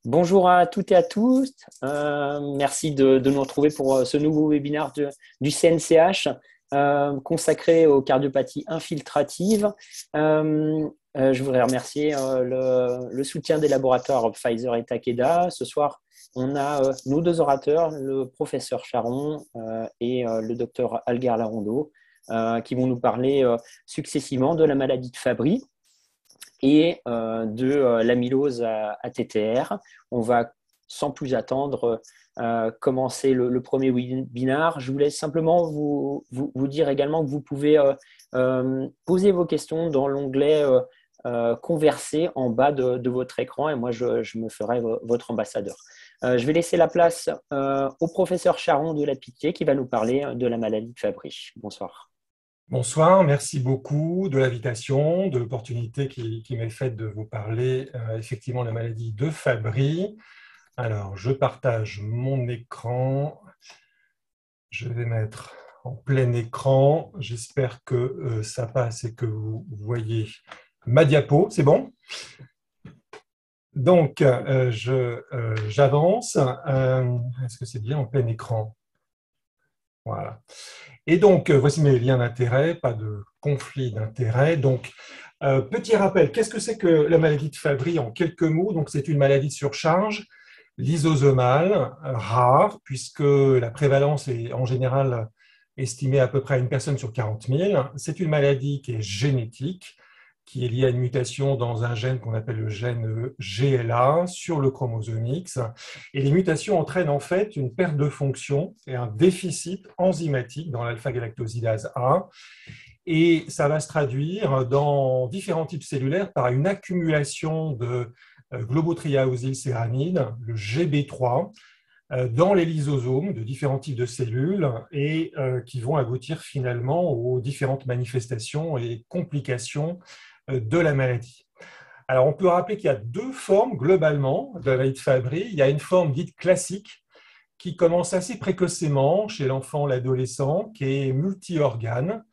Bonjour à toutes et à tous. Merci de nous retrouver pour ce nouveau webinaire du CNCH consacré aux cardiopathies infiltratives. Je voudrais remercier le soutien des laboratoires Pfizer et Takeda. Ce soir, on a nos deux orateurs, le professeur Charon et le docteur Algar Larondeau, qui vont nous parler successivement de la maladie de Fabry et de l'amylose à TTR. On va sans plus attendre commencer le premier webinaire. Je voulais simplement vous dire également que vous pouvez poser vos questions dans l'onglet Converser en bas de votre écran et moi je me ferai votre ambassadeur. Je vais laisser la place au professeur Charon de la Pitié qui va nous parler de la maladie de Fabry. Bonsoir. Bonsoir, merci beaucoup de l'invitation, de l'opportunité qui m'est faite de vous parler effectivement de la maladie de Fabry. Alors, je partage mon écran. Je vais mettre en plein écran. J'espère que ça passe et que vous voyez ma diapo. C'est bon? Donc, j'avance. Est-ce que c'est bien en plein écran? Voilà. Et donc, voici mes liens d'intérêt, pas de conflit d'intérêt. Donc, petit rappel, qu'est-ce que c'est que la maladie de Fabry en quelques mots? Donc, c'est une maladie de surcharge lysosomale, rare, puisque la prévalence est en général estimée à peu près à une personne sur 40 000. C'est une maladie qui est génétique, qui est liée à une mutation dans un gène qu'on appelle le gène GLA sur le chromosome X. Et les mutations entraînent en fait une perte de fonction et un déficit enzymatique dans l'alpha-galactosidase A. Et ça va se traduire dans différents types cellulaires par une accumulation de globotriaosylcéramide, le GB3, dans les lysosomes de différents types de cellules et qui vont aboutir finalement aux différentes manifestations et complications de la maladie. Alors, on peut rappeler qu'il y a deux formes globalement de la maladie de Fabry. Il y a une forme dite classique qui commence assez précocement chez l'enfant, l'adolescent, qui est multi-organes,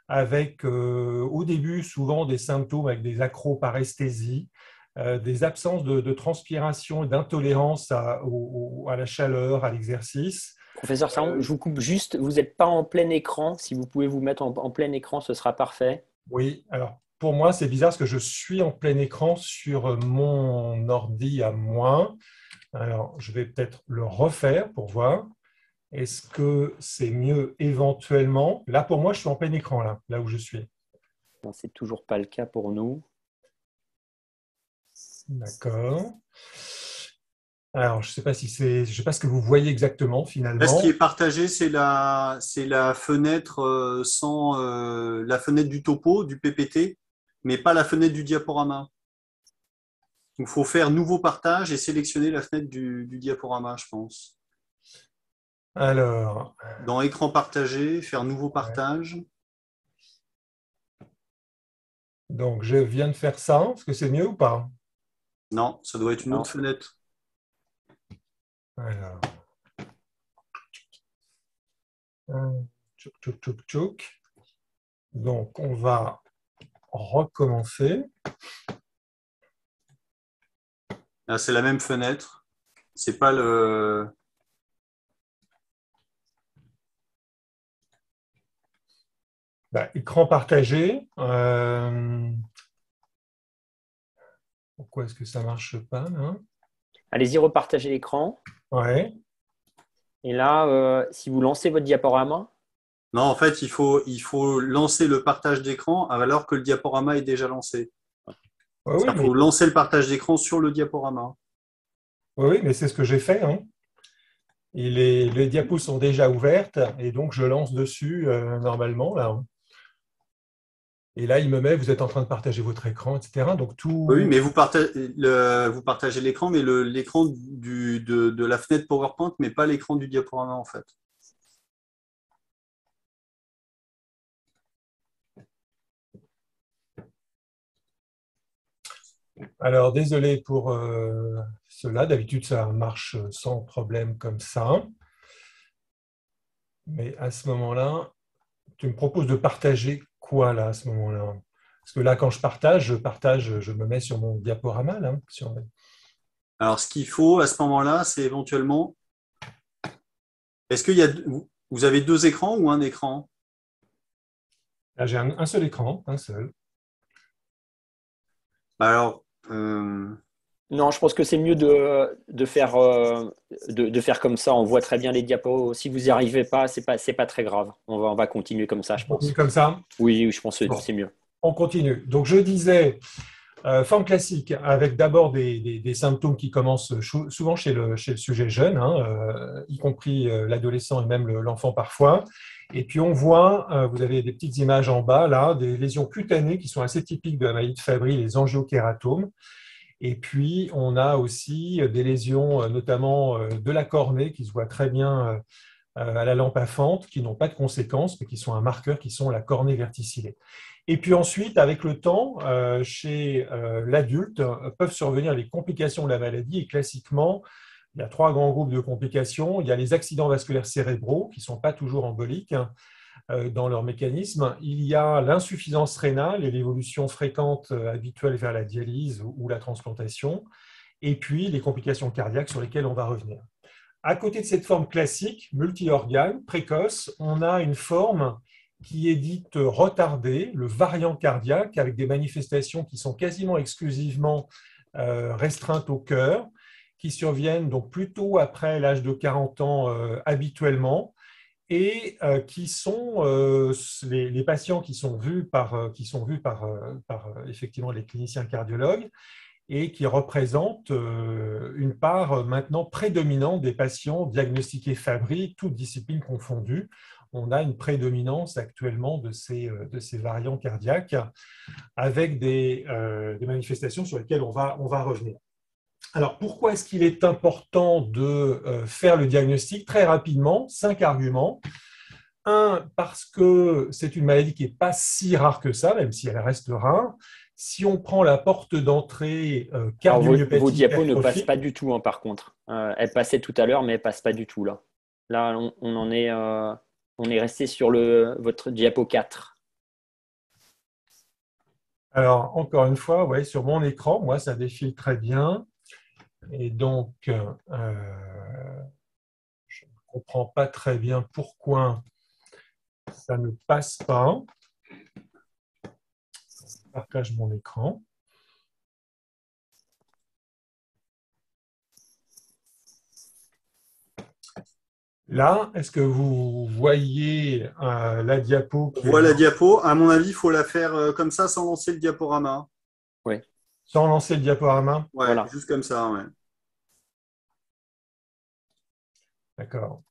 avec au début souvent des symptômes avec des acroparesthésies, des absences de transpiration et d'intolérance à la chaleur, à l'exercice. Professeur Saron, je vous coupe juste, vous n'êtes pas en plein écran. Si vous pouvez vous mettre en plein écran, ce sera parfait. Oui, alors pour moi, c'est bizarre parce que je suis en plein écran sur mon ordi à moi. Alors, je vais peut-être le refaire pour voir. Est-ce que c'est mieux éventuellement? Là, pour moi, je suis en plein écran, là où je suis. Non, c'est toujours pas le cas pour nous. D'accord. Alors, je ne sais pas si c'est, je sais pas ce que vous voyez exactement Là, ce qui est finalement. partagé, c'est la fenêtre sans la fenêtre du topo, du PPT, mais pas la fenêtre du diaporama. Donc, il faut faire nouveau partage et sélectionner la fenêtre du diaporama, je pense. Alors, Dans écran partagé, faire nouveau ouais. partage. Donc, je viens de faire ça. Est-ce que c'est mieux ou pas? Non, ça doit être une autre Non. fenêtre. Alors, tchouk, tchouk, tchouk, tchouk. Donc, on va recommencer. Là, c'est la même fenêtre. C'est pas le. Bah, écran partagé. Pourquoi est-ce que ça ne marche pas là? Allez-y, repartagez l'écran. Ouais. Et là, si vous lancez votre diaporama, Non, en fait, il faut lancer le partage d'écran alors que le diaporama est déjà lancé. Ouais, oui, C'est-à-dire qu'il faut lancer le partage d'écran sur le diaporama. mais c'est ce que j'ai fait, hein. Et les diapos sont déjà ouvertes et donc je lance dessus normalement là, hein. Et là, il me met, vous êtes en train de partager votre écran, etc. Donc Oui, tout. mais vous partagez l'écran, mais l'écran de la fenêtre PowerPoint, mais pas l'écran du diaporama, en fait. Alors désolé pour cela. D'habitude, ça marche sans problème comme ça. Mais à ce moment-là, tu me proposes de partager quoi là à ce moment-là? Parce que là, quand je partage, je me mets sur mon diaporama là. Alors, ce qu'il faut à ce moment-là, c'est éventuellement. Est-ce qu'il y a. Vous avez deux écrans ou un écran? Là, j'ai un seul écran, un seul. Alors, Non, je pense que c'est mieux de faire comme ça. On voit très bien les diapos. Si vous n'y arrivez pas, c'est pas très grave. On va continuer comme ça, je On continue pense. comme ça. Oui, je pense que Bon, c'est mieux. on continue. Donc, je disais, forme classique, avec d'abord des symptômes qui commencent souvent chez le sujet jeune, hein, y compris l'adolescent et même l'enfant parfois. Et puis on voit, vous avez des petites images en bas, là, des lésions cutanées qui sont assez typiques de la maladie de Fabry, les angiokératomes. Et puis on a aussi des lésions, notamment de la cornée, qui se voient très bien à la lampe à fente, qui n'ont pas de conséquences, mais qui sont un marqueur, qui sont la cornée verticillée. Et puis ensuite, avec le temps, chez l'adulte, peuvent survenir les complications de la maladie. Et classiquement, il y a trois grands groupes de complications. Il y a les accidents vasculaires cérébraux, qui ne sont pas toujours emboliques dans leur mécanisme. Il y a l'insuffisance rénale et l'évolution fréquente habituelle vers la dialyse ou la transplantation. Et puis les complications cardiaques sur lesquelles on va revenir. À côté de cette forme classique, multi-organe, précoce, on a une forme qui est dite retardée, le variant cardiaque, avec des manifestations qui sont quasiment exclusivement restreintes au cœur, qui surviennent donc plutôt après l'âge de 40 ans habituellement, et qui sont les patients qui sont vus par effectivement les cliniciens cardiologues, et qui représente une part maintenant prédominante des patients diagnostiqués Fabry, toutes disciplines confondues. On a une prédominance actuellement de ces variants cardiaques avec des manifestations sur lesquelles on va revenir. Alors, pourquoi est-ce qu'il est important de faire le diagnostic? Très rapidement, 5 arguments. Un, parce que c'est une maladie qui n'est pas si rare que ça, même si elle reste rare. Si on prend la porte d'entrée Alors, vos cardiomyopathie diapos ne passent hypertrophique, pas du tout, hein, par contre. Elles passaient tout à l'heure, mais elles passent pas du tout là. Là, on est resté sur votre diapo 4. alors encore une fois, ouais, sur mon écran, moi, ça défile très bien. Et donc, je ne comprends pas très bien pourquoi ça ne passe pas. Je partage mon écran. Là, est-ce que vous voyez la diapo on qui est voit là, la diapo. À mon avis, il faut la faire comme ça sans lancer le diaporama. Oui, sans lancer le diaporama? Ouais, voilà. juste comme ça, ouais. D'accord.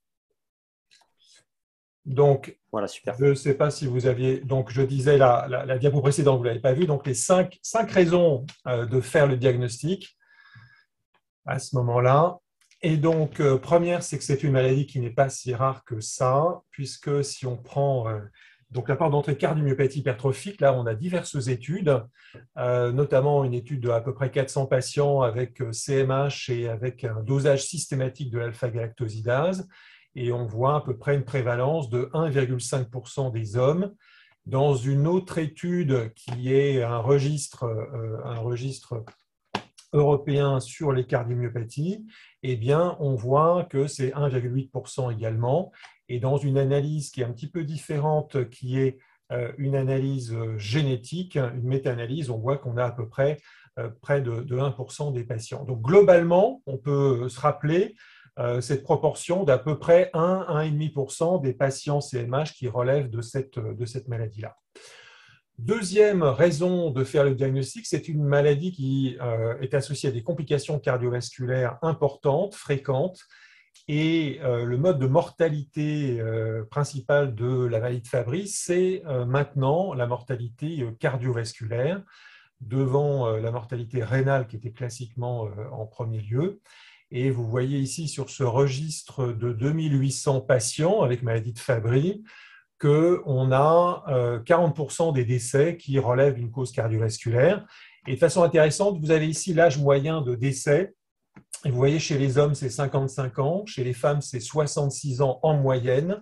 Donc, Voilà, super. je ne sais pas si vous aviez. Donc, je disais la diapo précédente, vous ne l'avez pas vue. Donc, les cinq raisons de faire le diagnostic à ce moment-là. Et donc, première, c'est que c'est une maladie qui n'est pas si rare que ça, puisque si on prend donc la part d'entrée cardiomyopathie hypertrophique, là, on a diverses études, notamment une étude de à peu près 400 patients avec CMH et avec un dosage systématique de l'alpha-galactosidase. Et on voit à peu près une prévalence de 1,5% des hommes. Dans une autre étude qui est un registre européen sur les cardiomyopathies, eh bien, on voit que c'est 1,8% également. Et dans une analyse qui est un petit peu différente, qui est une analyse génétique, une méta-analyse, on voit qu'on a à peu près près de 1% des patients. Donc, globalement, on peut se rappeler cette proportion d'à peu près 1,5% des patients CMH qui relèvent de cette maladie-là. Deuxième raison de faire le diagnostic, c'est une maladie qui est associée à des complications cardiovasculaires importantes, fréquentes, et le mode de mortalité principal de la maladie de Fabry, c'est maintenant la mortalité cardiovasculaire, devant la mortalité rénale qui était classiquement en premier lieu. Et vous voyez ici sur ce registre de 2800 patients avec maladie de Fabry, qu'on a 40% des décès qui relèvent d'une cause cardiovasculaire. Et de façon intéressante, vous avez ici l'âge moyen de décès. Et vous voyez, chez les hommes, c'est 55 ans, chez les femmes, c'est 66 ans en moyenne,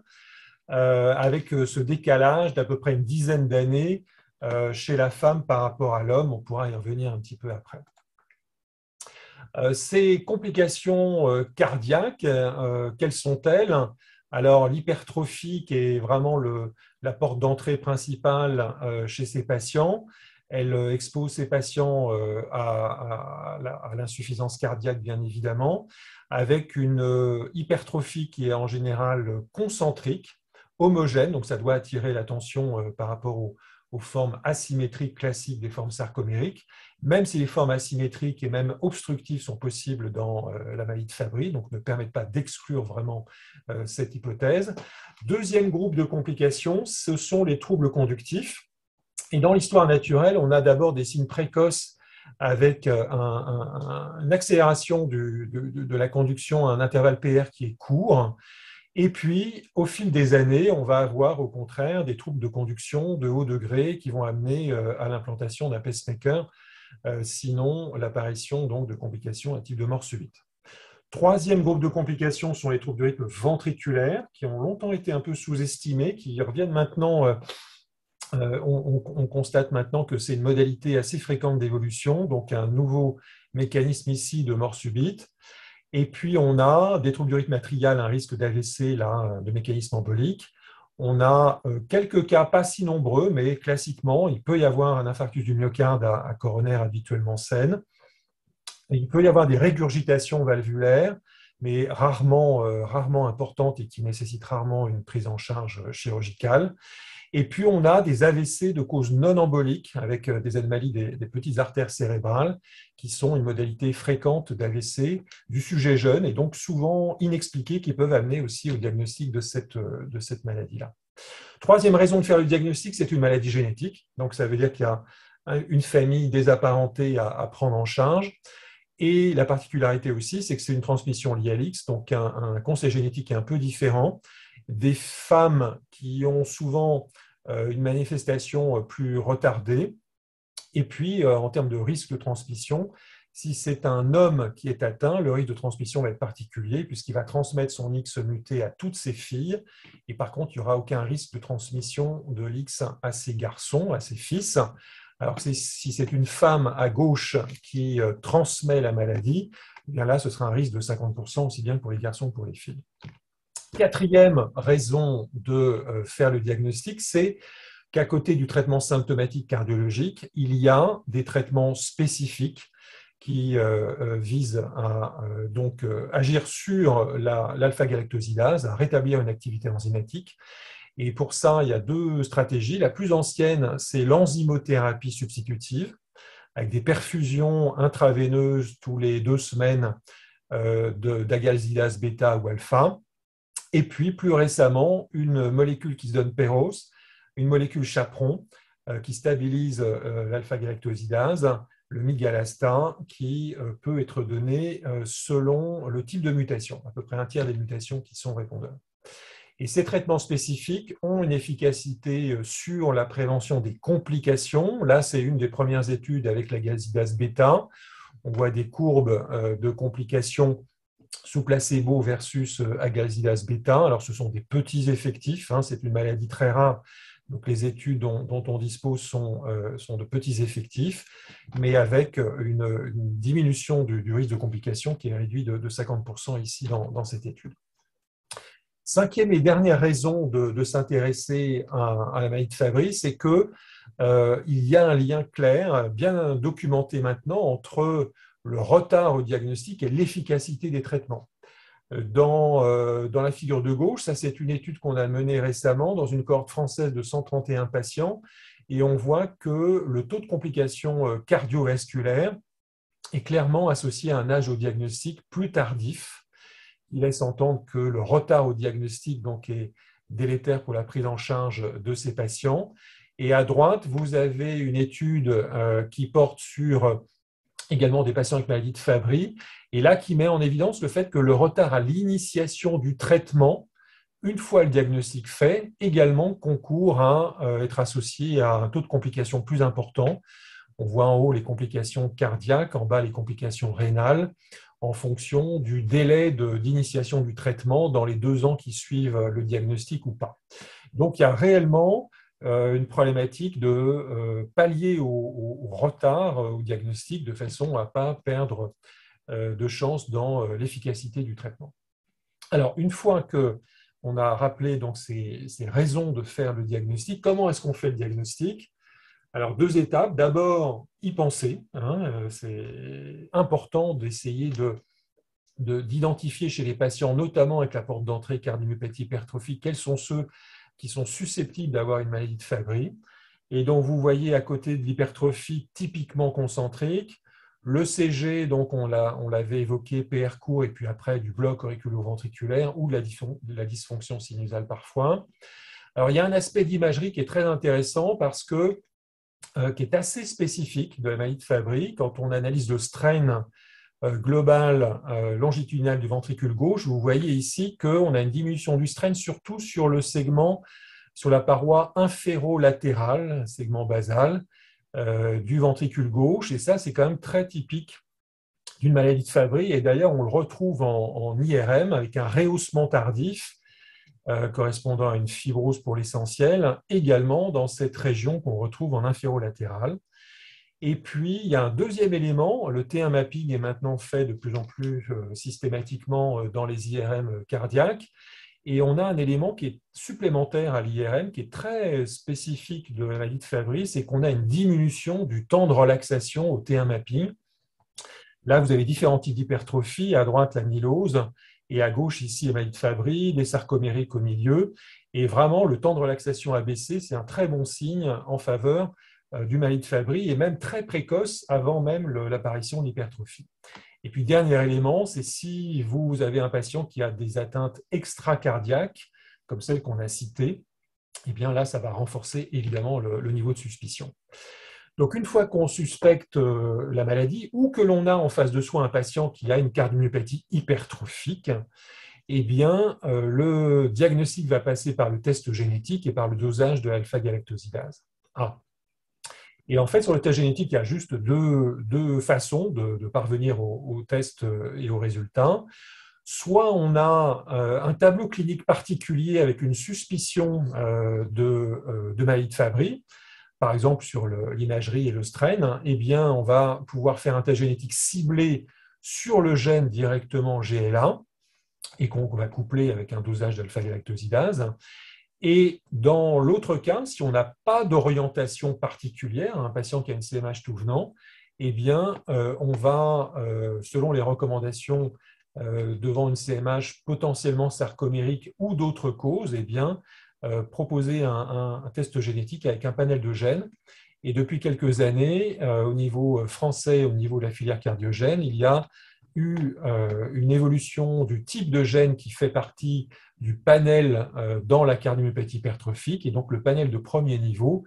avec ce décalage d'à peu près une dizaine d'années chez la femme par rapport à l'homme. On pourra y revenir un petit peu après. Ces complications cardiaques, quelles sont-elles? Alors, l'hypertrophie, qui est vraiment la porte d'entrée principale chez ces patients, elle expose ces patients à l'insuffisance cardiaque, bien évidemment, avec une hypertrophie qui est en général concentrique, homogène, donc ça doit attirer l'attention par rapport aux formes asymétriques classiques des formes sarcomériques, même si les formes asymétriques et même obstructives sont possibles dans la maladie de Fabry, donc ne permettent pas d'exclure vraiment cette hypothèse. Deuxième groupe de complications, ce sont les troubles conductifs. Et dans l'histoire naturelle, on a d'abord des signes précoces avec une accélération de la conduction à un intervalle PR qui est court. Et puis, au fil des années, on va avoir au contraire des troubles de conduction de haut degré qui vont amener à l'implantation d'un pacemaker, sinon l'apparition donc de complications à type de mort subite. Troisième groupe de complications sont les troubles de rythme ventriculaire, qui ont longtemps été un peu sous-estimés, qui reviennent maintenant. On constate maintenant que c'est une modalité assez fréquente d'évolution, donc un nouveau mécanisme ici de mort subite. Et puis, on a des troubles du rythme atrial, un risque d'AVC, de mécanisme embolique. On a quelques cas, pas si nombreux, mais classiquement, il peut y avoir un infarctus du myocarde à coronaire habituellement saine. Et il peut y avoir des régurgitations valvulaires, mais rarement importantes et qui nécessitent rarement une prise en charge chirurgicale. Et puis, on a des AVC de cause non embolique avec des anomalies des petites artères cérébrales qui sont une modalité fréquente d'AVC du sujet jeune et donc souvent inexpliquées qui peuvent amener aussi au diagnostic de cette maladie-là. Troisième raison de faire le diagnostic, c'est une maladie génétique. Donc, ça veut dire qu'il y a une famille désapparentée à prendre en charge. Et la particularité aussi, c'est que c'est une transmission liée à l'X, donc un conseil génétique est un peu différent. Des femmes qui ont souvent une manifestation plus retardée. Et puis, en termes de risque de transmission, si c'est un homme qui est atteint, le risque de transmission va être particulier puisqu'il va transmettre son X muté à toutes ses filles. Et par contre, il n'y aura aucun risque de transmission de l'X à ses garçons, à ses fils. Alors que si c'est une femme à gauche qui transmet la maladie, eh bien là, ce sera un risque de 50%, aussi bien pour les garçons que pour les filles. Quatrième raison de faire le diagnostic, c'est qu'à côté du traitement symptomatique cardiologique, il y a des traitements spécifiques qui visent à agir sur l'alpha-galactosidase, à rétablir une activité enzymatique. Et pour ça, il y a deux stratégies. La plus ancienne, c'est l'enzymothérapie substitutive, avec des perfusions intraveineuses tous les 2 semaines d'agalsidase bêta ou alpha. Et puis, plus récemment, une molécule qui se donne Péros, une molécule chaperon qui stabilise l'alpha-galactosidase, le migalastin, qui peut être donné selon le type de mutation, à peu près un tiers des mutations qui sont répondeurs. Et ces traitements spécifiques ont une efficacité sur la prévention des complications. Là, c'est une des premières études avec la galsidase bêta. On voit des courbes de complications sous placebo versus agalsidase bêta. Alors, ce sont des petits effectifs, c'est une maladie très rare, donc les études dont on dispose sont de petits effectifs, mais avec une diminution du risque de complications qui est réduit de 50% ici dans cette étude. Cinquième et dernière raison de s'intéresser à la maladie de Fabry, c'est qu'il y a un lien clair, bien documenté maintenant, entre le retard au diagnostic et l'efficacité des traitements. Dans la figure de gauche, ça c'est une étude qu'on a menée récemment dans une cohorte française de 131 patients et on voit que le taux de complications cardiovasculaires est clairement associé à un âge au diagnostic plus tardif. Il laisse entendre que le retard au diagnostic donc, est délétère pour la prise en charge de ces patients. Et à droite, vous avez une étude qui porte sur également des patients avec maladie de Fabry, et là qui met en évidence le fait que le retard à l'initiation du traitement, une fois le diagnostic fait, également concourt à être associé à un taux de complications plus important. On voit en haut les complications cardiaques, en bas les complications rénales, en fonction du délai d'initiation du traitement dans les 2 ans qui suivent le diagnostic ou pas. Donc, il y a réellement une problématique de pallier au retard au diagnostic de façon à ne pas perdre de chance dans l'efficacité du traitement. Alors, une fois qu'on a rappelé donc, ces raisons de faire le diagnostic, comment est-ce qu'on fait le diagnostic? Alors, 2 étapes. D'abord, y penser. C'est important d'essayer d'identifier chez les patients, notamment avec la porte d'entrée cardiomyopathie hypertrophique, quels sont ceux qui sont susceptibles d'avoir une maladie de Fabry. Et donc, vous voyez à côté de l'hypertrophie typiquement concentrique, le CG, donc on l'avait évoqué, PR court, et puis après du bloc auriculo-ventriculaire ou de la dysfonction sinusale parfois. Alors, il y a un aspect d'imagerie qui est très intéressant parce que qui est assez spécifique de la maladie de Fabry. Quand on analyse le strain global longitudinal du ventricule gauche, vous voyez ici qu'on a une diminution du strain surtout sur le segment, sur la paroi inférolatérale, segment basal du ventricule gauche. Et ça, c'est quand même très typique d'une maladie de Fabry. Et d'ailleurs, on le retrouve en IRM avec un rehaussement tardif correspondant à une fibrose pour l'essentiel, également dans cette région qu'on retrouve en inférolatéral. Et puis, il y a un deuxième élément, le T1 mapping est maintenant fait de plus en plus systématiquement dans les IRM cardiaques, et on a un élément qui est supplémentaire à l'IRM, qui est très spécifique de la maladie de Fabry, c'est qu'on a une diminution du temps de relaxation au T1 mapping. Là, vous avez différents types d'hypertrophie, à droite l'amylose, et à gauche ici la maladie de Fabry, les sarcomériques au milieu, et vraiment le temps de relaxation a baissé, c'est un très bon signe en faveur du maladie de Fabry, et même très précoce avant même l'apparition de l'hypertrophie. Et puis, dernier élément, c'est si vous avez un patient qui a des atteintes extracardiaques, comme celles qu'on a citées, et bien là, ça va renforcer évidemment le niveau de suspicion. Donc, une fois qu'on suspecte la maladie ou que l'on a en face de soi un patient qui a une cardiomyopathie hypertrophique, eh bien, le diagnostic va passer par le test génétique et par le dosage de l'alpha-galactosidase. Et en fait, sur le test génétique, il y a juste deux façons de parvenir au test et aux résultats. Soit on a un tableau clinique particulier avec une suspicion de maladie de Fabry, par exemple sur l'imagerie et le strain, eh bien, on va pouvoir faire un test génétique ciblé sur le gène directement GLA et qu'on va coupler avec un dosage d'alpha-galactosidase. Et dans l'autre cas, si on n'a pas d'orientation particulière, un patient qui a une CMH tout venant, eh bien, on va, selon les recommandations devant une CMH potentiellement sarcomérique ou d'autres causes, eh bien, proposer un test génétique avec un panel de gènes. Et depuis quelques années, au niveau français, au niveau de la filière cardiogène, il y a eu une évolution du type de gène qui fait partie du panel dans la cardiomyopathie hypertrophique. Et donc, le panel de premier niveau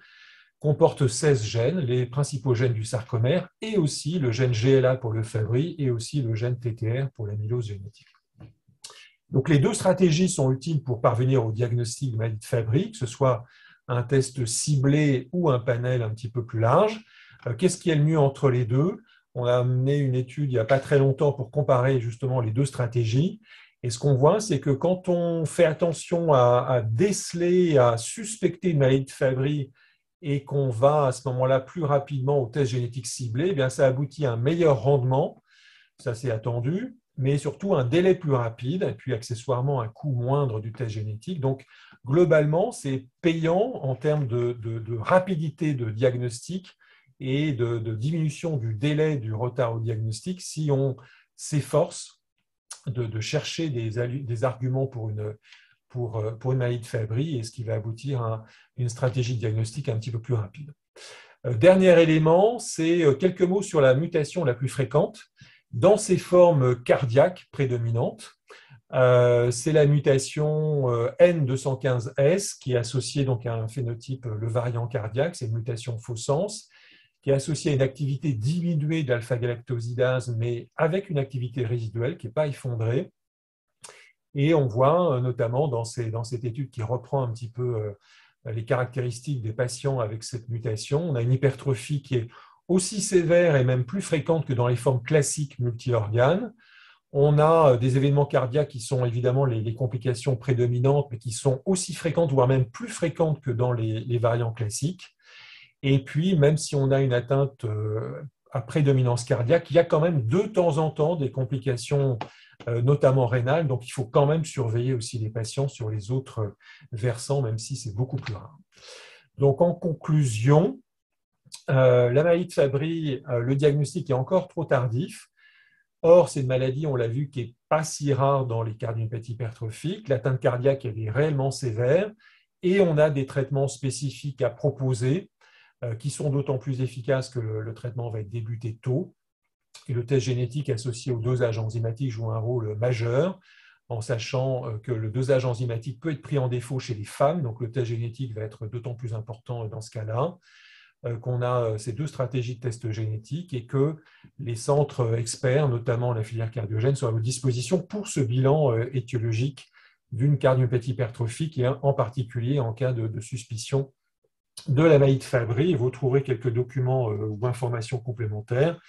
comporte 16 gènes, les principaux gènes du sarcomère, et aussi le gène GLA pour le Fabry, et aussi le gène TTR pour l'amylose génétique. Donc, les deux stratégies sont utiles pour parvenir au diagnostic de maladie de Fabry, que ce soit un test ciblé ou un panel un petit peu plus large. Qu'est-ce qui est le mieux entre les deux? On a mené une étude il n'y a pas très longtemps pour comparer justement les deux stratégies. Et ce qu'on voit, c'est que quand on fait attention à déceler, à suspecter une maladie de Fabry et qu'on va à ce moment-là plus rapidement au test génétique ciblé, eh bien, ça aboutit à un meilleur rendement, ça c'est attendu, mais surtout un délai plus rapide, et puis accessoirement un coût moindre du test génétique. Donc, globalement, c'est payant en termes de rapidité de diagnostic et de diminution du délai du retard au diagnostic si on s'efforce de chercher des arguments pour une maladie de Fabry, et ce qui va aboutir à une stratégie de diagnostic un petit peu plus rapide. Dernier élément, c'est quelques mots sur la mutation la plus fréquente dans ces formes cardiaques prédominantes. C'est la mutation N215S qui est associée donc à un phénotype, le variant cardiaque, c'est une mutation faux sens, qui est associée à une activité diminuée de l'alpha-galactosidase, mais avec une activité résiduelle qui n'est pas effondrée. Et on voit notamment dans cette étude qui reprend un petit peu les caractéristiques des patients avec cette mutation, on a une hypertrophie qui est aussi sévère et même plus fréquente que dans les formes classiques multi-organes. On a des événements cardiaques qui sont évidemment les complications prédominantes, mais qui sont aussi fréquentes, voire même plus fréquentes que dans les variants classiques. Et puis, même si on a une atteinte à prédominance cardiaque, il y a quand même de temps en temps des complications, notamment rénales. Donc, il faut quand même surveiller aussi les patients sur les autres versants, même si c'est beaucoup plus rare. Donc, en conclusion, la maladie de Fabry, le diagnostic est encore trop tardif. Or, c'est une maladie, on l'a vu, qui n'est pas si rare dans les cardiomyopathies hypertrophiques. L'atteinte cardiaque, elle est réellement sévère et on a des traitements spécifiques à proposer qui sont d'autant plus efficaces que le traitement va être débuté tôt. Et le test génétique associé au dosage enzymatique joue un rôle majeur, en sachant que le dosage enzymatique peut être pris en défaut chez les femmes, donc le test génétique va être d'autant plus important dans ce cas-là, qu'on a ces deux stratégies de test génétique et que les centres experts, notamment la filière cardiogène, sont à votre disposition pour ce bilan étiologique d'une cardiomyopathie hypertrophique et en particulier en cas de suspicion de la maladie de Fabry. Vous trouverez quelques documents ou informations complémentaires,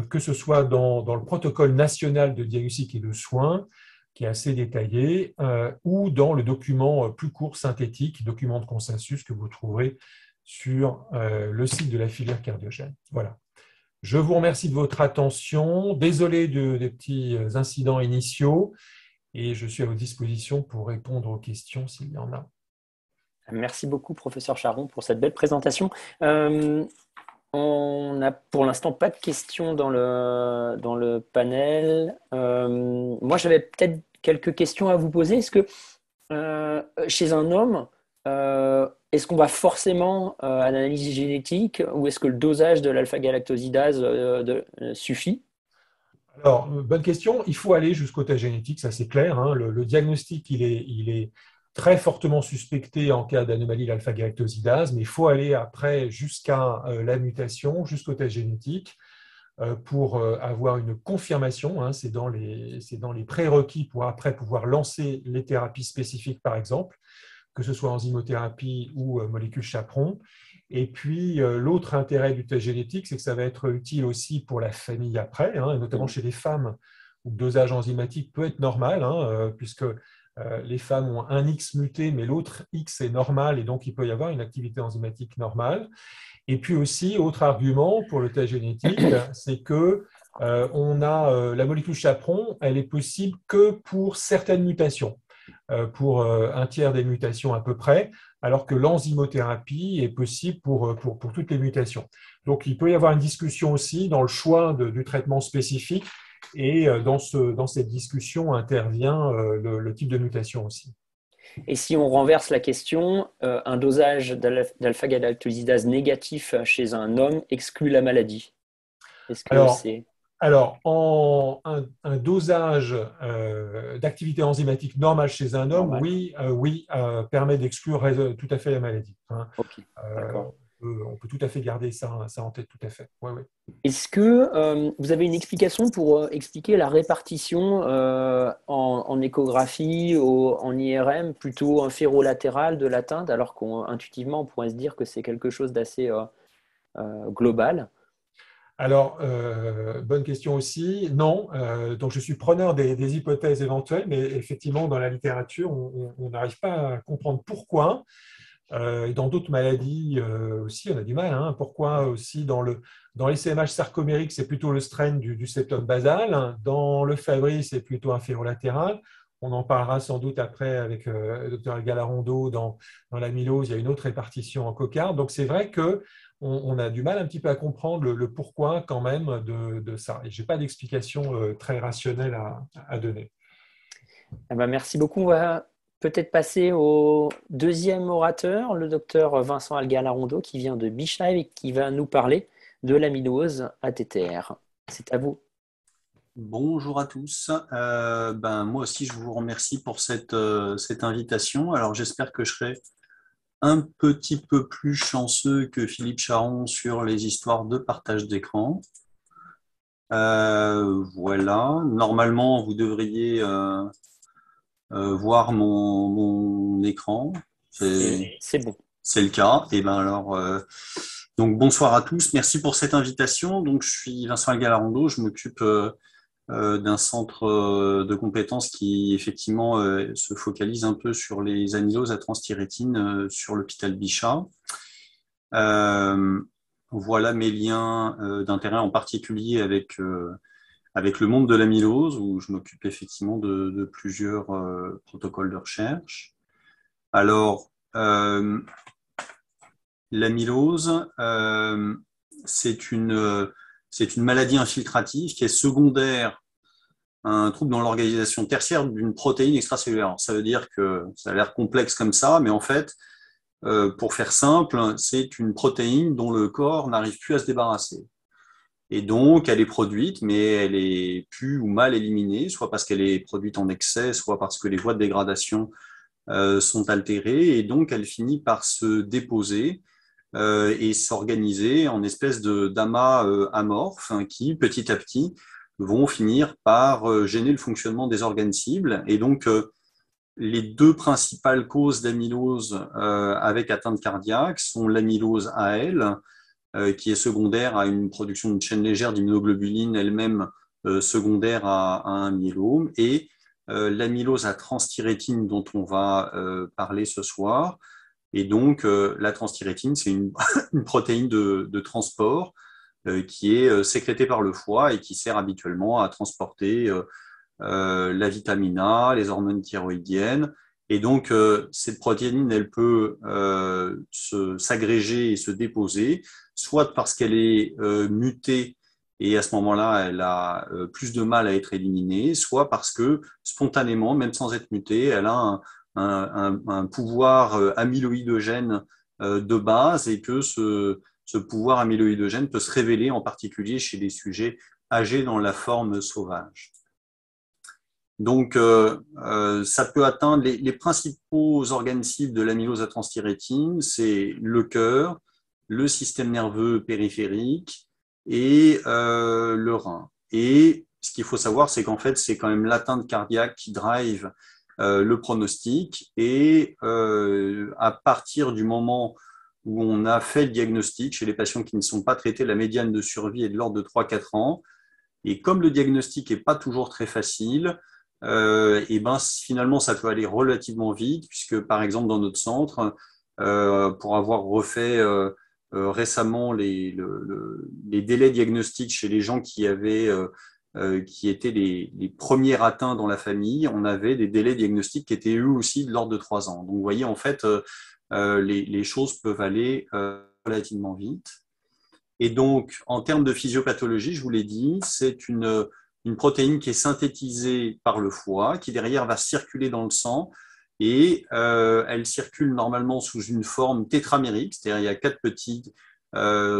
que ce soit dans le protocole national de diagnostic et de soins, qui est assez détaillé, ou dans le document plus court, synthétique, document de consensus que vous trouverez sur le site de la filière cardiogène. Voilà. Je vous remercie de votre attention. Désolé des petits incidents initiaux et je suis à votre disposition pour répondre aux questions s'il y en a. Merci beaucoup, professeur Charron, pour cette belle présentation. On n'a pour l'instant pas de questions dans le panel. Moi, j'avais peut-être quelques questions à vous poser. Est-ce que chez un homme, est-ce qu'on va forcément à l'analyse génétique ou est-ce que le dosage de l'alpha-galactosidase suffit? Alors, bonne question. Il faut aller jusqu'au test génétique, ça c'est clair. Hein. Le diagnostic, il est très fortement suspecté en cas d'anomalie de l'alpha-galactosidase, mais il faut aller après jusqu'à la mutation, jusqu'au test génétique, pour avoir une confirmation. Hein. C'est dans les prérequis pour après pouvoir lancer les thérapies spécifiques, par exemple, que ce soit enzymothérapie ou molécules chaperon. Et puis, l'autre intérêt du test génétique, c'est que ça va être utile aussi pour la famille après, hein, et notamment chez les femmes où le dosage enzymatique peut être normal, hein, puisque les femmes ont un X muté, mais l'autre X est normal, et donc il peut y avoir une activité enzymatique normale. Et puis aussi, autre argument pour le test génétique, c'est que on a la molécule chaperon, elle est possible que pour certaines mutations, pour un tiers des mutations à peu près, alors que l'enzymothérapie est possible pour toutes les mutations. Donc, il peut y avoir une discussion aussi dans le choix du traitement spécifique, et dans cette discussion intervient le type de mutation aussi. Et si on renverse la question, un dosage d'alpha-galactosidase négatif chez un homme exclut la maladie? Est-ce que c'est... Alors, un dosage d'activité enzymatique normale chez un homme, oui, permet d'exclure tout à fait la maladie. Hein. Ok, d'accord. On peut tout à fait garder ça en tête, tout à fait. Ouais, ouais. Est-ce que vous avez une explication pour expliquer la répartition en échographie, en IRM, plutôt inférolatérale de l'atteinte, alors qu'intuitivement, on pourrait se dire que c'est quelque chose d'assez global? Alors, bonne question aussi. Non, donc je suis preneur des hypothèses éventuelles, mais effectivement, dans la littérature, on n'arrive pas à comprendre pourquoi. Et dans d'autres maladies aussi, on a du mal. Hein. Pourquoi aussi dans les CMH sarcomériques, c'est plutôt le strain du septum basal. Dans le Fabry, c'est plutôt inférolatéral. On en parlera sans doute après avec le docteur Galarondo dans l'amylose. Il y a une autre répartition en cocarde. Donc, c'est vrai qu'on a du mal un petit peu à comprendre le pourquoi quand même de ça. Et je n'ai pas d'explication très rationnelle à donner. Eh ben, merci beaucoup. On va peut-être passer au deuxième orateur, le docteur Vincent Algalarondo, qui vient de Bischheim et qui va nous parler de l'amylose ATTR. C'est à vous. Bonjour à tous. Moi aussi, je vous remercie pour cette invitation. Alors, j'espère que je serai un petit peu plus chanceux que Philippe Charron sur les histoires de partage d'écran. Voilà. Normalement, vous devriez voir mon écran. C'est bon. C'est le cas. Et ben alors, donc bonsoir à tous. Merci pour cette invitation. Donc, je suis Vincent Algalarondo. Je m'occupe d'un centre de compétences qui effectivement se focalise un peu sur les amyloses à transthyrétine sur l'hôpital Bichat. voilà mes liens d'intérêt en particulier avec le monde de l'amylose, où je m'occupe effectivement de plusieurs protocoles de recherche. Alors, l'amylose, c'est une maladie infiltrative qui est secondaire à un trouble dans l'organisation tertiaire d'une protéine extracellulaire. Alors, ça veut dire que ça a l'air complexe comme ça, mais en fait, pour faire simple, c'est une protéine dont le corps n'arrive plus à se débarrasser. Et donc, elle est produite, mais elle est plus ou mal éliminée, soit parce qu'elle est produite en excès, soit parce que les voies de dégradation sont altérées, et donc elle finit par se déposer et s'organiser en espèce d'amas amorphes qui, petit à petit, vont finir par gêner le fonctionnement des organes cibles. Et donc, les deux principales causes d'amylose avec atteinte cardiaque sont l'amylose AL, qui est secondaire à une production d'une chaîne légère d'immunoglobuline, elle-même secondaire à un myélome, et l'amylose à transthyrétine dont on va parler ce soir. Et donc, la transthyrétine, c'est une protéine de transport qui est sécrétée par le foie et qui sert habituellement à transporter la vitamine A, les hormones thyroïdiennes. Et donc, cette protéine, elle peut s'agréger et se déposer, soit parce qu'elle est mutée et à ce moment-là, elle a plus de mal à être éliminée, soit parce que spontanément, même sans être mutée, elle a un pouvoir amyloïdogène de base et que ce pouvoir amyloïdogène peut se révéler en particulier chez les sujets âgés dans la forme sauvage. Donc, ça peut atteindre les principaux organes cibles de l'amylose à transthyrétine, c'est le cœur, le système nerveux périphérique et le rein. Et ce qu'il faut savoir, c'est qu'en fait, c'est quand même l'atteinte cardiaque qui drive le pronostic. Et à partir du moment où on a fait le diagnostic chez les patients qui ne sont pas traités, la médiane de survie est de l'ordre de 3-4 ans. Et comme le diagnostic n'est pas toujours très facile, et ben finalement ça peut aller relativement vite, puisque par exemple dans notre centre, pour avoir refait récemment les délais diagnostiques chez les gens qui étaient les premiers atteints dans la famille, on avait des délais diagnostiques qui étaient eux aussi de l'ordre de 3 ans. Donc vous voyez, en fait, les choses peuvent aller relativement vite. Et donc, en termes de physiopathologie, je vous l'ai dit, c'est une protéine qui est synthétisée par le foie, qui derrière va circuler dans le sang, et elle circule normalement sous une forme tétramérique, c'est-à-dire il y a 4 petites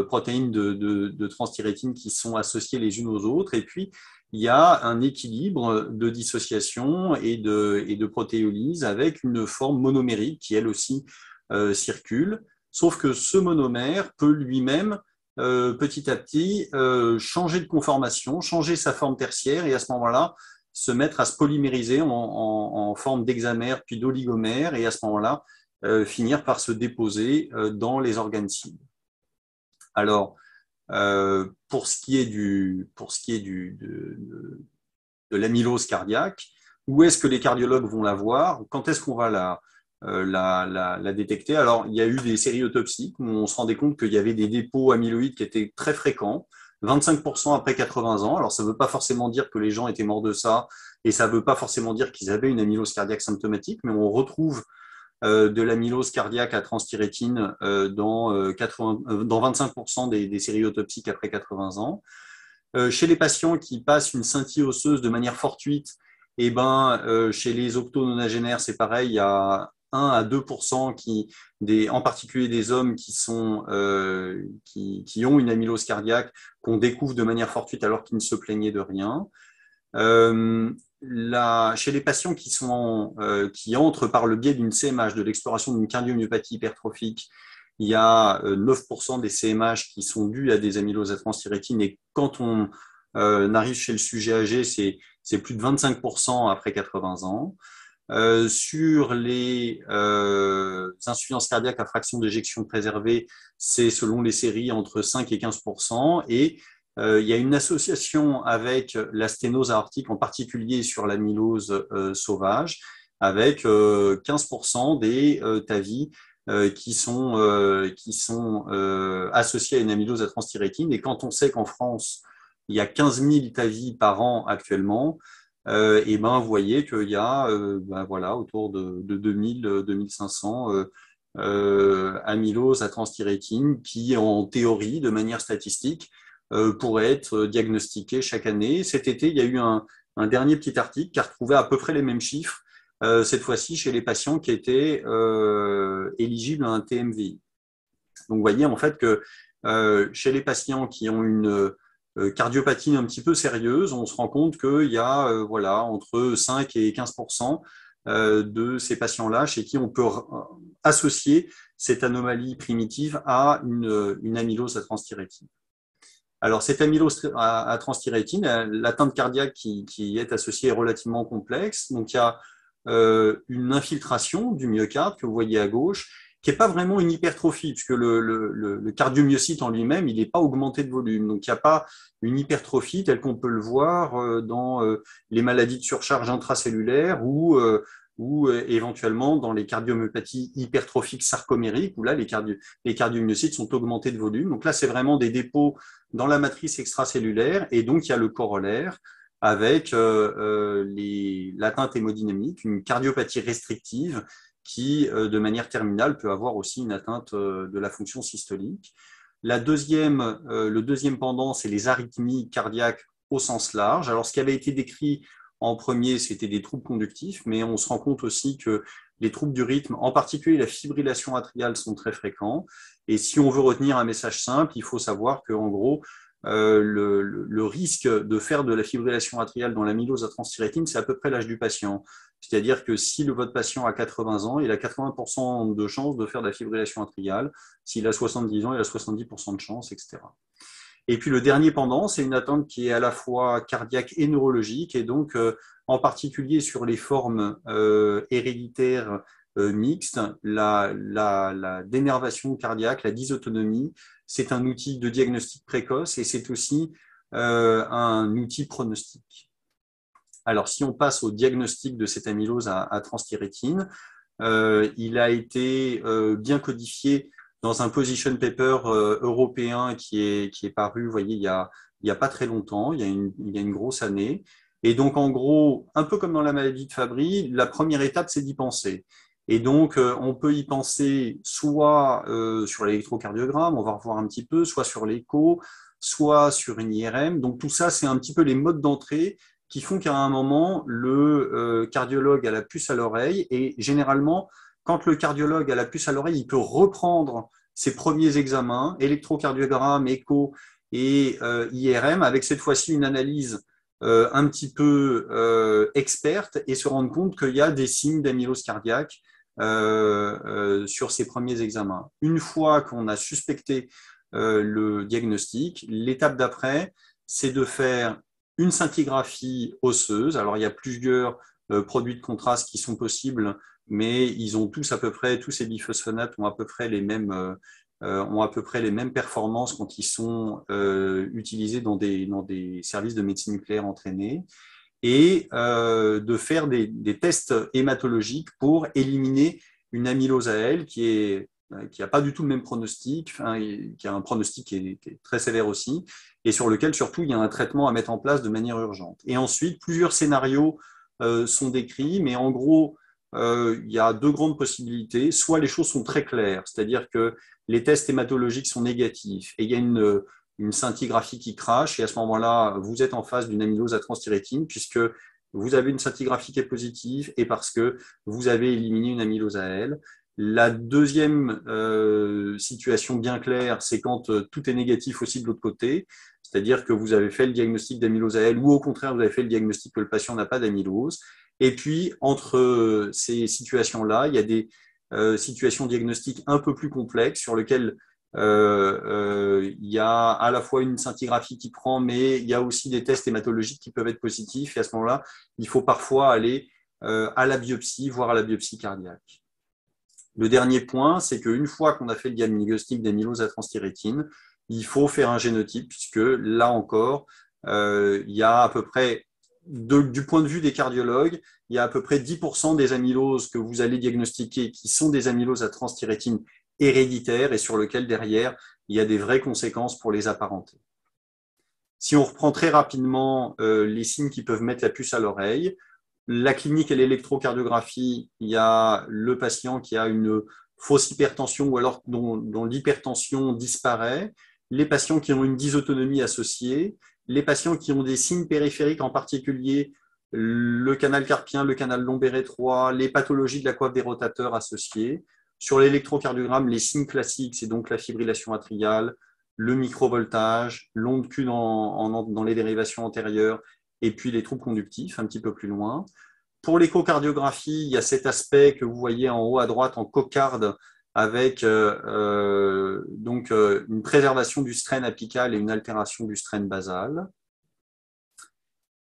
protéines de transthyrétine qui sont associées les unes aux autres, et puis il y a un équilibre de dissociation et de protéolyse avec une forme monomérique qui elle aussi circule, sauf que ce monomère peut lui-même petit à petit changer de conformation, changer sa forme tertiaire et à ce moment-là se mettre à se polymériser en forme d'hexamère puis d'oligomère et à ce moment-là finir par se déposer dans les organes cibles. Alors, pour ce qui est de l'amylose cardiaque, où est-ce que les cardiologues vont la voir? Quand est-ce qu'on va la détecter? Alors, il y a eu des séries autopsies où on se rendait compte qu'il y avait des dépôts amyloïdes qui étaient très fréquents, 25% après 80 ans. Alors, ça ne veut pas forcément dire que les gens étaient morts de ça, et ça ne veut pas forcément dire qu'ils avaient une amylose cardiaque symptomatique, mais on retrouve de l'amylose cardiaque à transthyrétine dans 25% des séries autopsiques après 80 ans. Chez les patients qui passent une scintille osseuse de manière fortuite, et chez les octononagénaires, c'est pareil, il y a 1 à 2% en particulier des hommes qui ont une amylose cardiaque, qu'on découvre de manière fortuite alors qu'ils ne se plaignaient de rien. Chez les patients qui entrent par le biais d'une CMH, de l'exploration d'une cardiomyopathie hypertrophique, il y a 9% des CMH qui sont dus à des amyloses à transthyrétine, et quand on arrive chez le sujet âgé, c'est plus de 25% après 80 ans. Sur les insuffisances cardiaques à fraction d'éjection préservée, c'est selon les séries entre 5 et 15%. Et il y a une association avec la sténose aortique, en particulier sur l'amylose sauvage, avec 15% des TAVI qui sont associés à une amylose à transthyrétine. Et quand on sait qu'en France, il y a 15 000 TAVI par an actuellement, et ben, vous voyez qu'il y a voilà, autour de 2000, 2500 amylose à transthyrétine qui, en théorie, de manière statistique, pourraient être diagnostiquées chaque année. Cet été, il y a eu un dernier petit article qui a retrouvé à peu près les mêmes chiffres, cette fois-ci chez les patients qui étaient éligibles à un TMVI. Donc, vous voyez en fait que chez les patients qui ont une cardiopathie un petit peu sérieuse, on se rend compte qu'il y a voilà, entre 5 et 15% de ces patients-là chez qui on peut associer cette anomalie primitive à une amylose à transthyrétine. Alors, cette amylose à transthyrétine, l'atteinte cardiaque qui est associée est relativement complexe. Donc, il y a une infiltration du myocarde que vous voyez à gauche, qui n'est pas vraiment une hypertrophie, puisque le cardiomyocyte en lui-même, il n'est pas augmenté de volume. Donc, il n'y a pas une hypertrophie telle qu'on peut le voir dans les maladies de surcharge intracellulaire ou éventuellement dans les cardiomyopathies hypertrophiques sarcomériques, où là, les cardiomyocytes sont augmentés de volume. Donc là, c'est vraiment des dépôts dans la matrice extracellulaire, et donc il y a le corollaire avec l'atteinte hémodynamique, une cardiopathie restrictive qui, de manière terminale, peut avoir aussi une atteinte de la fonction systolique. Le deuxième pendant, c'est les arythmies cardiaques au sens large. Alors, ce qui avait été décrit en premier, c'était des troubles conductifs, mais on se rend compte aussi que les troubles du rythme, en particulier la fibrillation atriale, sont très fréquents. Et si on veut retenir un message simple, il faut savoir qu'en gros, le risque de faire de la fibrillation atriale dans l'amylose à transthyrétine, c'est à peu près l'âge du patient. C'est-à-dire que si votre patient a 80 ans, il a 80% de chances de faire de la fibrillation atriale. S'il a 70 ans, il a 70% de chances, etc. Et puis le dernier pendant, c'est une atteinte qui est à la fois cardiaque et neurologique, et donc en particulier sur les formes héréditaires mixtes, la dénervation cardiaque, la dysautonomie, c'est un outil de diagnostic précoce et c'est aussi un outil pronostique. Alors, si on passe au diagnostic de cette amylose à transthyrétine, il a été bien codifié dans un position paper européen qui est paru, vous voyez, il y a pas très longtemps, il y a une grosse année. Et donc, en gros, un peu comme dans la maladie de Fabry, la première étape, c'est d'y penser. Et donc, on peut y penser soit sur l'électrocardiogramme, on va revoir un petit peu, soit sur l'écho, soit sur une IRM. Donc, tout ça, c'est un petit peu les modes d'entrée qui font qu'à un moment, le cardiologue a la puce à l'oreille et généralement, quand le cardiologue a la puce à l'oreille, il peut reprendre ses premiers examens, électrocardiogramme, écho et IRM, avec cette fois-ci une analyse un petit peu experte et se rendre compte qu'il y a des signes d'amylose cardiaque sur ces premiers examens. Une fois qu'on a suspecté le diagnostic, l'étape d'après, c'est de faire une scintigraphie osseuse. Alors, il y a plusieurs produits de contraste qui sont possibles, mais ils ont tous à peu près, tous ces biphosphonates ont à peu près les mêmes performances quand ils sont utilisés dans des services de médecine nucléaire entraînés, et de faire des tests hématologiques pour éliminer une amylose AL qui n'a pas du tout le même pronostic, qui a un pronostic qui est très sévère aussi, et sur lequel surtout il y a un traitement à mettre en place de manière urgente. Et ensuite, plusieurs scénarios sont décrits, mais en gros, il y a deux grandes possibilités. Soit les choses sont très claires, c'est-à-dire que les tests hématologiques sont négatifs, et il y a une scintigraphie qui crache, et à ce moment-là, vous êtes en face d'une amylose à transthyrétine, puisque vous avez une scintigraphie qui est positive, et parce que vous avez éliminé une amylose AL. La deuxième situation bien claire, c'est quand tout est négatif aussi de l'autre côté, c'est-à-dire que vous avez fait le diagnostic d'amylose AL ou au contraire, vous avez fait le diagnostic que le patient n'a pas d'amylose. Et puis, entre ces situations-là, il y a des situations diagnostiques un peu plus complexes sur lesquelles il y a à la fois une scintigraphie qui prend, mais il y a aussi des tests hématologiques qui peuvent être positifs. Et à ce moment-là, il faut parfois aller à la biopsie, voire à la biopsie cardiaque. Le dernier point, c'est qu'une fois qu'on a fait le diagnostic d'amylose à transthyrétine, il faut faire un génotype, puisque là encore, il y a à peu près du point de vue des cardiologues, il y a à peu près 10% des amyloses que vous allez diagnostiquer qui sont des amyloses à transthyrétine héréditaires et sur lesquelles derrière, il y a des vraies conséquences pour les apparenter. Si on reprend très rapidement les signes qui peuvent mettre la puce à l'oreille, la clinique et l'électrocardiographie, il y a le patient qui a une fausse hypertension ou alors dont l'hypertension disparaît, les patients qui ont une dysautonomie associée, les patients qui ont des signes périphériques, en particulier le canal carpien, le canal lombaire étroit, les pathologies de la coiffe des rotateurs associées. Sur l'électrocardiogramme, les signes classiques, c'est donc la fibrillation atriale, le microvoltage, l'onde Q dans les dérivations antérieures, et puis les troubles conductifs un petit peu plus loin. Pour l'échocardiographie, il y a cet aspect que vous voyez en haut à droite en cocarde avec donc une préservation du strain apical et une altération du strain basal.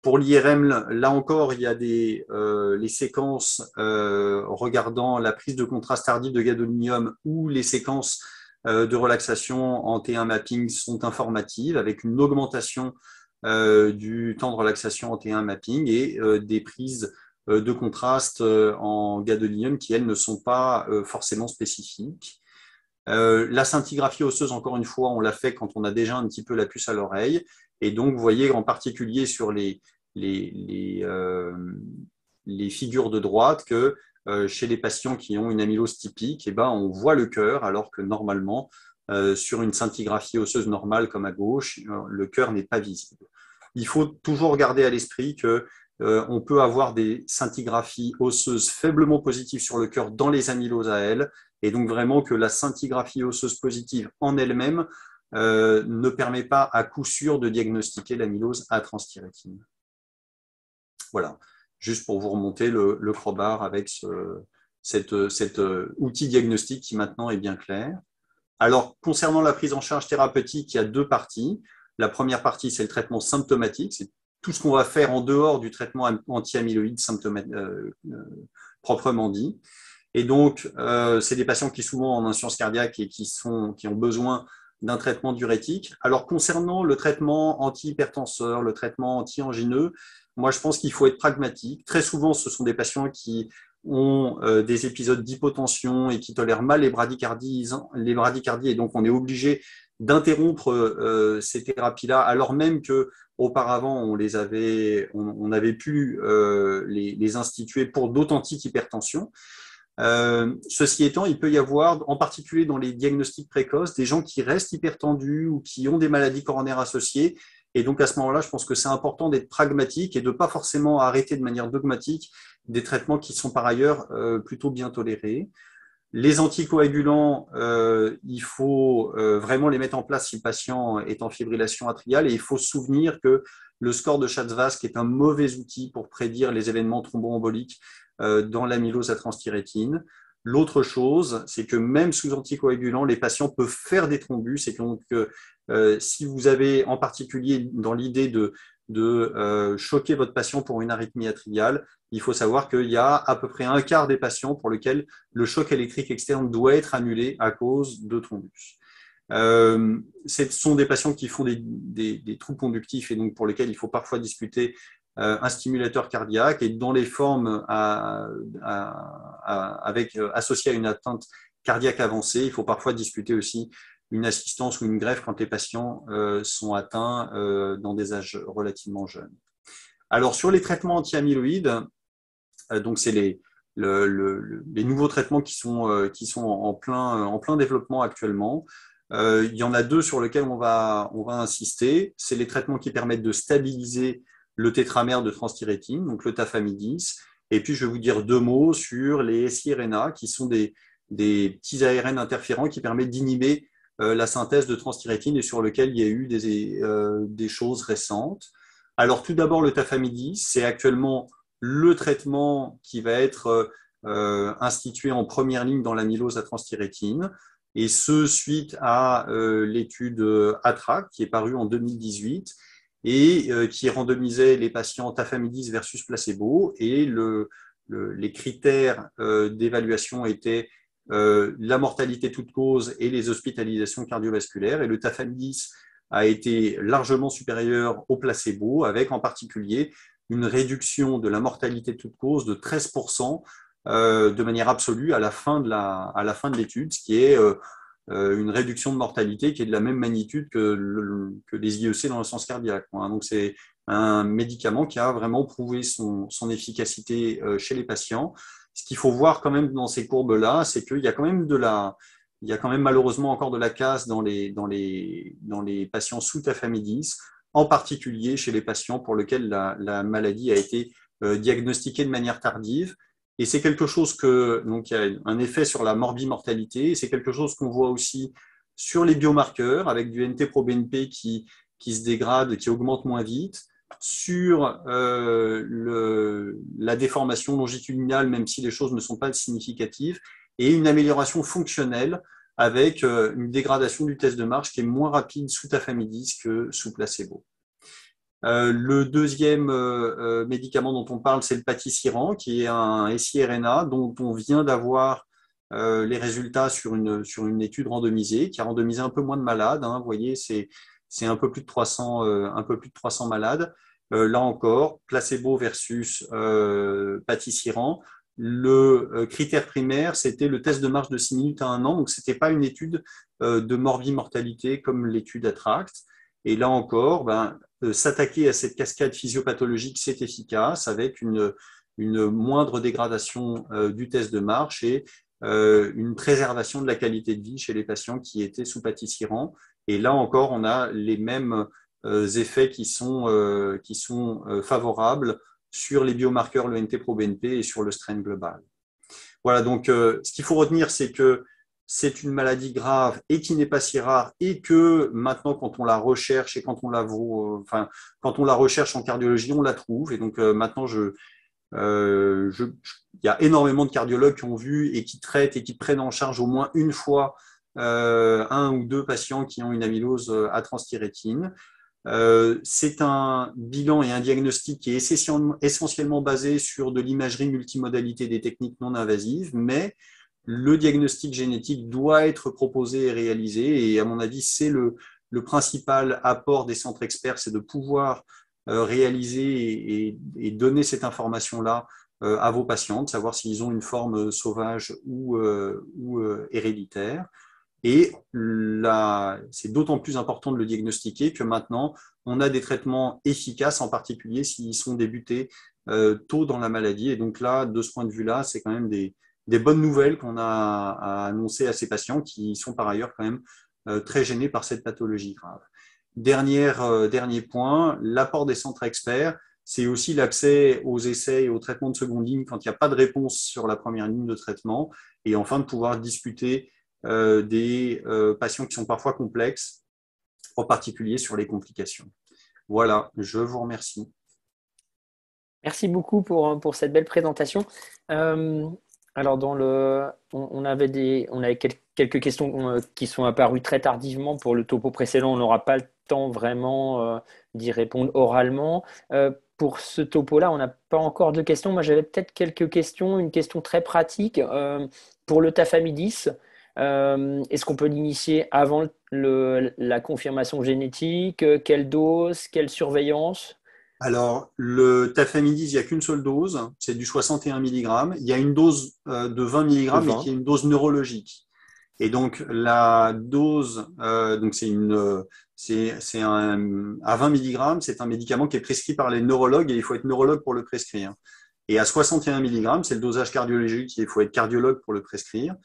Pour l'IRM, là encore, il y a les séquences regardant la prise de contraste tardive de gadolinium ou les séquences de relaxation en T1 mapping sont informatives avec une augmentation du temps de relaxation en T1 mapping et des prises de contraste en gadolinium qui, elles, ne sont pas forcément spécifiques. La scintigraphie osseuse, encore une fois, on l'a fait quand on a déjà un petit peu la puce à l'oreille. Et donc, vous voyez en particulier sur les figures de droite que chez les patients qui ont une amylose typique, eh ben, on voit le cœur, alors que normalement, sur une scintigraphie osseuse normale comme à gauche, le cœur n'est pas visible. Il faut toujours garder à l'esprit que on peut avoir des scintigraphies osseuses faiblement positives sur le cœur dans les amyloses à elles, et donc vraiment que la scintigraphie osseuse positive en elle-même ne permet pas à coup sûr de diagnostiquer l'amylose à transthyrétine. Voilà, juste pour vous remonter le crowbar avec cet outil diagnostique qui maintenant est bien clair. Alors, concernant la prise en charge thérapeutique, il y a deux parties. La première partie, c'est le traitement symptomatique, c'est tout ce qu'on va faire en dehors du traitement anti-amyloïde proprement dit. Et donc, c'est des patients qui souvent ont une insuffisance cardiaque et qui ont besoin d'un traitement diurétique. Alors, concernant le traitement anti-hypertenseur, le traitement anti-angineux, moi, je pense qu'il faut être pragmatique. Très souvent, ce sont des patients qui ont des épisodes d'hypotension et qui tolèrent mal les bradycardies, et donc on est obligé d'interrompre ces thérapies-là, alors même que auparavant on avait pu les instituer pour d'authentiques hypertensions. Ceci étant, il peut y avoir, en particulier dans les diagnostics précoces, des gens qui restent hypertendus ou qui ont des maladies coronaires associées. Et donc, à ce moment-là, je pense que c'est important d'être pragmatique et de ne pas forcément arrêter de manière dogmatique des traitements qui sont par ailleurs plutôt bien tolérés. Les anticoagulants, il faut vraiment les mettre en place si le patient est en fibrillation atriale, et il faut se souvenir que le score de Schatz-Vask est un mauvais outil pour prédire les événements thromboemboliques dans l'amylose à transthyrétine. L'autre chose, c'est que même sous anticoagulants, les patients peuvent faire des thrombus, et donc si vous avez en particulier dans l'idée de choquer votre patient pour une arythmie atriale, il faut savoir qu'il y a à peu près un quart des patients pour lesquels le choc électrique externe doit être annulé à cause de thrombus. Ce sont des patients qui font des troubles conductifs et donc pour lesquels il faut parfois discuter un stimulateur cardiaque, et dans les formes associées à une atteinte cardiaque avancée, il faut parfois discuter aussi une assistance ou une greffe quand les patients sont atteints dans des âges relativement jeunes. Alors, sur les traitements anti-amyloïdes, donc c'est les nouveaux traitements qui sont en plein développement actuellement. Il y en a deux sur lesquels on va insister. C'est les traitements qui permettent de stabiliser le tétramère de transthyrétine, donc le tafamidis. Et puis, je vais vous dire deux mots sur les siRNA, qui sont des petits ARN interférents qui permettent d'inhiber la synthèse de transthyrétine et sur lequel il y a eu des choses récentes. Alors, tout d'abord, le tafamidis, c'est actuellement le traitement qui va être institué en première ligne dans l'amylose à transthyrétine, et ce, suite à l'étude ATTRACT, qui est parue en 2018, et qui randomisait les patients tafamidis versus placebo, et les critères d'évaluation étaient la mortalité toute cause et les hospitalisations cardiovasculaires, et le tafamidis a été largement supérieur au placebo, avec en particulier une réduction de la mortalité de toute cause de 13% de manière absolue à la fin de l'étude, ce qui est une réduction de mortalité qui est de la même magnitude que les IEC dans le sens cardiaque. Donc, c'est un médicament qui a vraiment prouvé son efficacité chez les patients. Ce qu'il faut voir quand même dans ces courbes-là, c'est qu'il y a quand même il y a quand même malheureusement encore de la casse dans les patients sous tafamidis, en particulier chez les patients pour lesquels la maladie a été diagnostiquée de manière tardive. Et c'est quelque chose donc il y a un effet sur la morbimortalité, et c'est quelque chose qu'on voit aussi sur les biomarqueurs, avec du NT-proBNP qui se dégrade, qui augmente moins vite, sur la déformation longitudinale, même si les choses ne sont pas significatives, et une amélioration fonctionnelle avec une dégradation du test de marche qui est moins rapide sous tafamidis que sous placebo. Le deuxième médicament dont on parle, c'est le patisiran, qui est un siRNA dont on vient d'avoir les résultats sur une étude randomisée, qui a randomisé un peu moins de malades. Vous voyez, c'est un peu plus de 300 malades. Là encore, placebo versus patisiran. Le critère primaire, c'était le test de marche de 6 minutes à 1 an. Donc, ce n'était pas une étude de morbimortalité comme l'étude ATTRACT. Et là encore, s'attaquer à cette cascade physiopathologique, c'est efficace avec une moindre dégradation du test de marche et une préservation de la qualité de vie chez les patients qui étaient sous patisiran. Et là encore, on a les mêmes effets qui sont favorables sur les biomarqueurs, le NT-proBNP et sur le strain global. Voilà, donc ce qu'il faut retenir, c'est que c'est une maladie grave et qui n'est pas si rare, et que maintenant, quand on la recherche et quand on la recherche en cardiologie, on la trouve. Et donc maintenant, il y a énormément de cardiologues qui ont vu et qui traitent et qui prennent en charge au moins une fois un ou deux patients qui ont une amylose à transthyrétine. C'est un bilan et un diagnostic qui est essentiellement basé sur de l'imagerie multimodalité des techniques non invasives, mais le diagnostic génétique doit être proposé et réalisé. Et à mon avis, c'est le principal apport des centres experts, c'est de pouvoir réaliser et donner cette information-là à vos patients, de savoir s'ils ont une forme sauvage ou héréditaire. Et c'est d'autant plus important de le diagnostiquer que maintenant, on a des traitements efficaces, en particulier s'ils sont débutés tôt dans la maladie. Et donc là, de ce point de vue-là, c'est quand même des bonnes nouvelles qu'on a à annoncer à ces patients qui sont par ailleurs quand même très gênés par cette pathologie grave. Dernier point, l'apport des centres experts, c'est aussi l'accès aux essais et aux traitements de seconde ligne quand il n'y a pas de réponse sur la première ligne de traitement, et enfin de pouvoir discuter des patients qui sont parfois complexes, en particulier sur les complications. Voilà, je vous remercie. Merci beaucoup pour cette belle présentation. Alors, on avait quelques questions qui sont apparues très tardivement pour le topo précédent. On n'aura pas le temps vraiment d'y répondre oralement. Pour ce topo-là, on n'a pas encore de questions. Moi, j'avais peut-être quelques questions. Une question très pratique pour le tafamidis. Est-ce qu'on peut l'initier avant la confirmation génétique? Quelle dose? Quelle surveillance? Alors, le tafamidis, il n'y a qu'une seule dose, c'est du 61 mg. Il y a une dose de 20 mg, mais qui est une dose neurologique. Et donc, la dose, donc à 20 mg, c'est un médicament qui est prescrit par les neurologues et il faut être neurologue pour le prescrire. Et à 61 mg, c'est le dosage cardiologique, il faut être cardiologue pour le prescrire.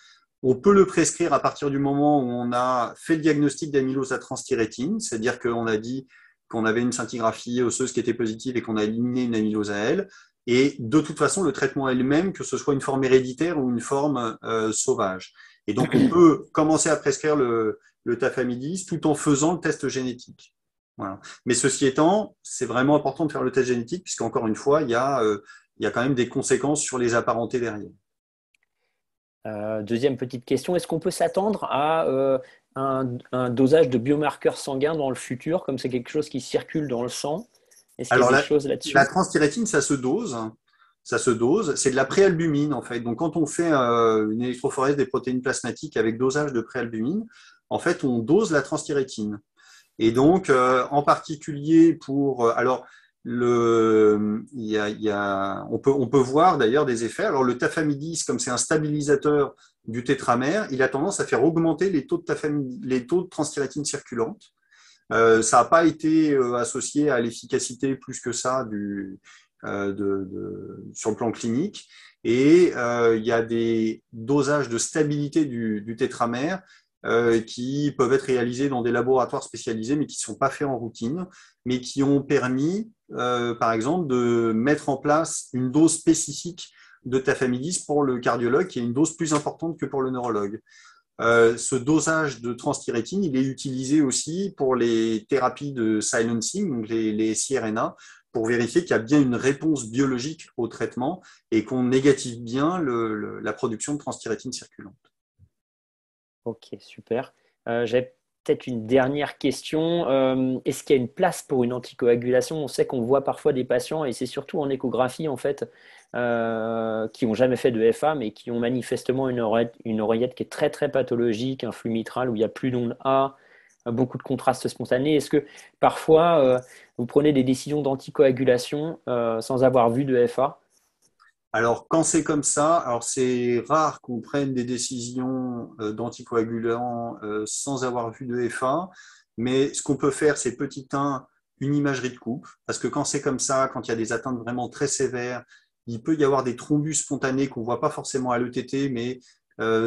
On peut le prescrire à partir du moment où on a fait le diagnostic d'amylose à transthyrétine, c'est-à-dire qu'on a dit qu'on avait une scintigraphie osseuse qui était positive et qu'on a éliminé une amylose à elle. Et de toute façon, le traitement est le même, que ce soit une forme héréditaire ou une forme sauvage. Et donc, on peut commencer à prescrire le tafamidis tout en faisant le test génétique. Voilà. Mais ceci étant, c'est vraiment important de faire le test génétique, puisqu'encore une fois, il y a quand même des conséquences sur les apparentés derrière. Deuxième petite question, est-ce qu'on peut s'attendre à un dosage de biomarqueurs sanguins dans le futur, comme c'est quelque chose qui circule dans le sang? Est-ce qu'il y a des choses là-dessus? La transthyrétine, ça se dose. C'est de la préalbumine, en fait. Donc, quand on fait une électrophorèse des protéines plasmatiques avec dosage de préalbumine, en fait, on dose la transthyrétine. Et donc, en particulier alors, On peut voir d'ailleurs des effets. Alors le tafamidis, comme c'est un stabilisateur du tétramère, il a tendance à faire augmenter les taux de transthyrétine circulante. Ça n'a pas été associé à l'efficacité plus que ça sur le plan clinique. Et il y a des dosages de stabilité du tétramère qui peuvent être réalisés dans des laboratoires spécialisés, mais qui ne sont pas faits en routine, mais qui ont permis, par exemple, de mettre en place une dose spécifique de tafamidis pour le cardiologue, qui est une dose plus importante que pour le neurologue. Ce dosage de transthyrétine, il est utilisé aussi pour les thérapies de silencing, donc les CRNA, pour vérifier qu'il y a bien une réponse biologique au traitement et qu'on négative bien la production de transthyrétine circulante. Ok, super. J'avais peut-être une dernière question. Est-ce qu'il y a une place pour une anticoagulation? On sait qu'on voit parfois des patients, et c'est surtout en échographie en fait, qui n'ont jamais fait de FA, mais qui ont manifestement une oreillette qui est très très pathologique, un flux mitral où il n'y a plus d'onde A, beaucoup de contrastes spontanés. Est-ce que parfois vous prenez des décisions d'anticoagulation sans avoir vu de FA? Alors, quand c'est comme ça, alors c'est rare qu'on prenne des décisions d'anticoagulants sans avoir vu de FA, mais ce qu'on peut faire, c'est petit 1, une imagerie de coupe, parce que quand c'est comme ça, quand il y a des atteintes vraiment très sévères, il peut y avoir des thrombus spontanés qu'on ne voit pas forcément à l'ETT, mais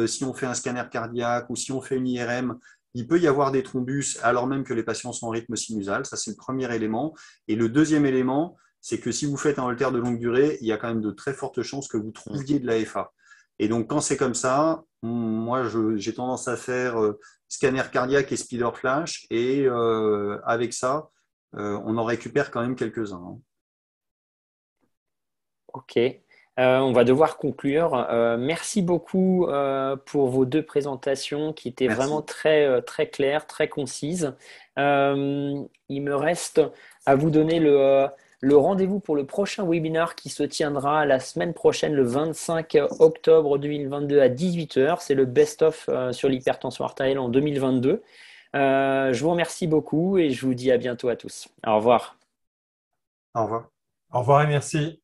si on fait un scanner cardiaque ou si on fait une IRM, il peut y avoir des thrombus alors même que les patients sont en rythme sinusal. Ça, c'est le premier élément. Et le deuxième élément, c'est que si vous faites un holter de longue durée, il y a quand même de très fortes chances que vous trouviez de la FA. Et donc, quand c'est comme ça, moi, j'ai tendance à faire scanner cardiaque et speeder flash, et avec ça, on en récupère quand même quelques-uns. Hein. Ok. On va devoir conclure. Merci beaucoup pour vos deux présentations qui étaient vraiment Merci. très claires, très concises. Il me reste à vous donner le rendez-vous pour le prochain webinaire qui se tiendra la semaine prochaine, le 25 octobre 2022 à 18 h. C'est le best-of sur l'hypertension artérielle en 2022. Je vous remercie beaucoup et je vous dis à bientôt à tous. Au revoir. Au revoir. Au revoir et merci.